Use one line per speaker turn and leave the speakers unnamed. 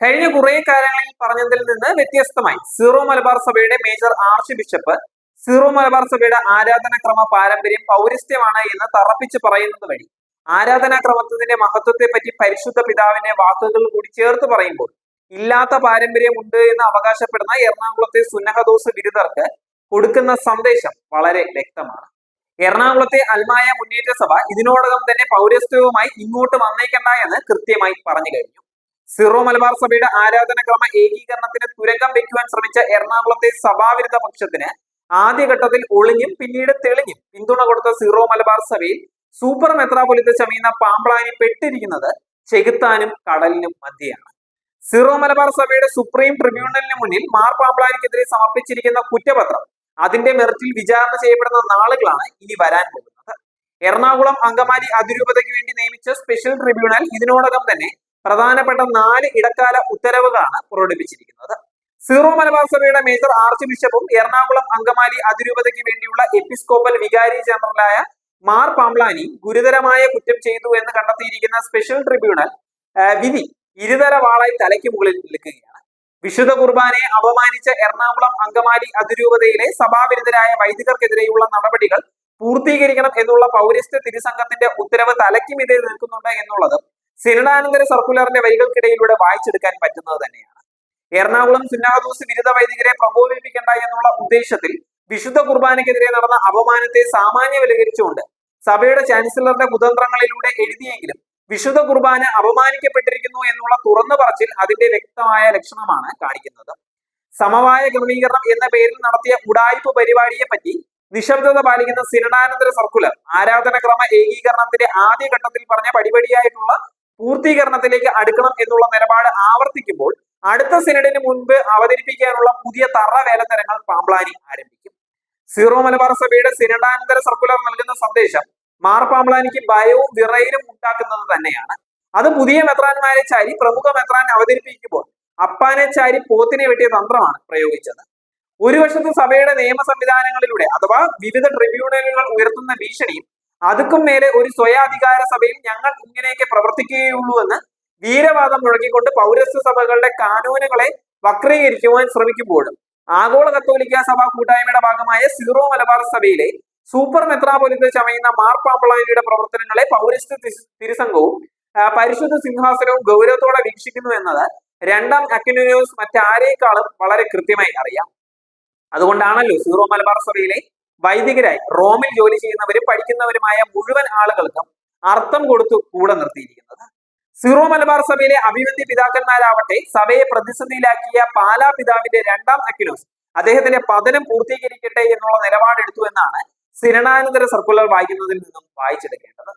കഴിഞ്ഞ കുറെ കാലങ്ങളിൽ പറഞ്ഞതിൽ നിന്ന് വ്യത്യസ്തമായി സീറോ മലബാർ സഭയുടെ major arch bishop zero Malabar സഭയുടെ ആരാധനാക്രമ പാരമ്പര്യം പൗരസ്ത്യമാണ് എന്ന് തറപ്പിച്ച് പറയുന്നത് വഴി ആരാധനാക്രമത്തിന്റെ മഹത്വത്തെ പറ്റി പരിശുദ്ധ പിതാവിന്റെ വാക്കുകൾ കൂടി ചേർത്ത് പറയുമ്പോൾ ഇല്ലാത്ത പാരമ്പര്യം ഉണ്ട് എന്ന് അവകാശപ്പെടുന്ന എറണാകുളത്തെ സുന്നഹദോസ് ബിരുദർക്ക് കൊടുക്കുന്ന സന്ദേശം വളരെ വ്യക്തമാണ്. എറണാകുളത്തെ അൽമായ മുന്നേറ്റ സഭ ഇതിനോടകം തന്നെ പൗരസ്ത്യവുമായി ഇങ്ങോട്ട് വന്നേക്കണ്ട എന്ന് കൃത്യമായി പറഞ്ഞു കഴിഞ്ഞു. സീറോ മലബാർ സഭയുടെ ആരാധനക്രമ ഏകീകരണത്തിന് തുരങ്കം വെക്കുവാൻ ശ്രമിച്ച എറണാകുളത്തെ സഭാവിരുദ്ധ പക്ഷത്തിന് ആദ്യഘട്ടത്തിൽ ഒളിഞ്ഞും പിന്നീട് തെളിഞ്ഞും പിന്തുണ കൊടുത്ത സീറോ മലബാർ സഭയിൽ സൂപ്പർ മെത്രാപൊലിത്ത ചമയുന്ന പാമ്പ്ളാനി പെട്ടിരിക്കുന്നത് ചെകുത്താനും കടലിനും മധ്യയാണ്. സീറോ മലബാർ സഭയുടെ സുപ്രീം ട്രിബ്യൂണലിന് മുന്നിൽ മാർ പാമ്പ്ളാനിക്കെതിരെ സമർപ്പിച്ചിരിക്കുന്ന കുറ്റപത്രം അതിന്റെ മെറിറ്റിൽ വിചാരണ ചെയ്യപ്പെടുന്ന നാളുകളാണ് ഇനി വരാൻ പോകുന്നത്. എറണാകുളം അങ്കമാലി അതിരൂപതയ്ക്ക് വേണ്ടി നിയമിച്ച സ്പെഷ്യൽ ട്രിബ്യൂണൽ ഇതിനോടകം തന്നെ പ്രധാനപ്പെട്ട 4 ഇടക്കാല ഉത്തരവുകളാണ് പുറപ്പെടുവിച്ചിരിക്കുന്നത്. സീറോ മലബാർ സഭയുടെ മേജർ ആർച്ച് ബിഷപ്പും എറണാകുളം അങ്കമാലി അതിരൂപതയ്ക്ക് വേണ്ടിയുള്ള എപ്പിസ്കോപ്പൽ വികാരി ജനറലായ മാർ പാമ്പ്ളാനി ഗുരുതരമായ കുറ്റം ചെയ്തു എന്ന് കണ്ടെത്തിയിരിക്കുന്ന സ്പെഷ്യൽ ട്രിബ്യൂണൽ വിധി ഇരുതല വാളായി തലയ്ക്ക് മുകളിൽ നിൽക്കുകയാണ്. വിശുദ്ധ കുർബാനയെ അപമാനിച്ച എറണാകുളം അങ്കമാലി അതിരൂപതയിലെ സഭാവിരുദ്ധരായ വൈദികർക്കെതിരെയുള്ള നടപടികൾ പൂർത്തീകരിക്കണം എന്നുള്ള പൗരസ്ത്യ തിരുസംഘത്തിന്റെ ഉത്തരവ് തലയ്ക്കുമിതേ നിൽക്കുന്നുണ്ട് എന്നുള്ളതും സിനഡാനന്തര സർക്കുലറിന്റെ വരികൾക്കിടയിലൂടെ വായിച്ചെടുക്കാൻ പറ്റുന്നത് തന്നെയാണ്. എറണാകുളം സുന്നഹദോസ് ബിരുദ വൈദികരെ പ്രകോപിപ്പിക്കേണ്ട എന്നുള്ള ഉദ്ദേശത്തിൽ വിശുദ്ധ കുർബാനയ്ക്കെതിരെ നടന്ന അപമാനത്തെ സാമാന്യവൽക്കരിച്ചുകൊണ്ട് സഭയുടെ ചാൻസലറുടെ കുതന്ത്രങ്ങളിലൂടെ എഴുതിയെങ്കിലും വിശുദ്ധ കുർബാന അപമാനിക്കപ്പെട്ടിരിക്കുന്നു എന്നുള്ള തുറന്നു പറച്ചിൽ അതിന്റെ വ്യക്തമായ ലക്ഷണമാണ് കാണിക്കുന്നത്. സമവായ ക്രമീകരണം എന്ന പേരിൽ നടത്തിയ ഉഡായിപ്പ് പരിപാടിയെ പറ്റി നിശബ്ദത പാലിക്കുന്ന സിനഡാനന്തര സർക്കുലർ ആരാധനക്രമ ഏകീകരണത്തിന്റെ ആദ്യഘട്ടത്തിൽ പറഞ്ഞ പടിപടിയായിട്ടുള്ള പൂർത്തീകരണത്തിലേക്ക് അടുക്കണം എന്നുള്ള നിലപാട് ആവർത്തിക്കുമ്പോൾ അടുത്ത സിനഡിന് മുൻപ് അവതരിപ്പിക്കാനുള്ള പുതിയ തറ വേലത്തരങ്ങൾ പാമ്പ്ളാനി ആരംഭിക്കും. സീറോ മലബാർ സഭയുടെ സിനഡാനന്തര സർക്കുലർ നൽകുന്ന സന്ദേശം മാർ പാമ്പ്ളാനിക്ക് ഭയവും വിറയലും ഉണ്ടാക്കുന്നത് തന്നെയാണ്. അത് പുതിയ മെത്രാന്മാരെ ചാരി പ്രമുഖ മെത്രാൻ അവതരിപ്പിക്കുമ്പോൾ അപ്പാനെ ചാരി പോത്തിനെ വെട്ടിയ തന്ത്രമാണ് പ്രയോഗിച്ചത്. ഒരു വശത്ത് സഭയുടെ നിയമ സംവിധാനങ്ങളിലൂടെ അഥവാ വിവിധ ട്രിബ്യൂണലുകൾ ഉയർത്തുന്ന ഭീഷണിയും അതുക്കും മേലെ ഒരു സ്വയാധികാര സഭയിൽ ഞങ്ങൾ ഇങ്ങനെയൊക്കെ പ്രവർത്തിക്കുകയുള്ളൂ എന്ന് വീരവാദം മുഴക്കിക്കൊണ്ട് പൗരസ്ത്യ സഭകളുടെ കാനൂനുകളെ വക്രീകരിക്കുവാൻ ശ്രമിക്കുമ്പോഴും ആഗോള കത്തോലിക്ക സഭാ കൂട്ടായ്മയുടെ ഭാഗമായ സീറോ മലബാർ സഭയിലെ സൂപ്പർ മെത്രാപൊലിത്ത ചമയുന്ന മാർ പാമ്പ്ളാനിയുടെ പ്രവർത്തനങ്ങളെ പൗരസ്ത്യ തിരുസംഘവും പരിശുദ്ധ സിംഹാസനവും ഗൗരവത്തോടെ വീക്ഷിക്കുന്നു എന്നത് രണ്ടാം അക്വിനോസ് മറ്റാരേക്കാളും വളരെ കൃത്യമായി അറിയാം. അതുകൊണ്ടാണല്ലോ സീറോ മലബാർ സഭയിലെ വൈദികരായി റോമിൽ ജോലി ചെയ്യുന്നവരും പഠിക്കുന്നവരുമായ മുഴുവൻ ആളുകൾക്കും അർത്ഥം കൊടുത്തു കൂടെ നിർത്തിയിരിക്കുന്നത്. സീറോ മലബാർ സഭയിലെ അഭിവന്ദ്യ പിതാക്കന്മാരാവട്ടെ സഭയെ പ്രതിസന്ധിയിലാക്കിയ പാലാ പിതാവിന്റെ രണ്ടാം അക്വിനോസ് അദ്ദേഹത്തിന്റെ പതനം പൂർത്തീകരിക്കട്ടെ എന്നുള്ള നിലപാടെടുത്തു എന്നാണ് സിനഡാനന്തര സർക്കുലർ വായിക്കുന്നതിൽ നിന്നും വായിച്ചെടുക്കേണ്ടത്.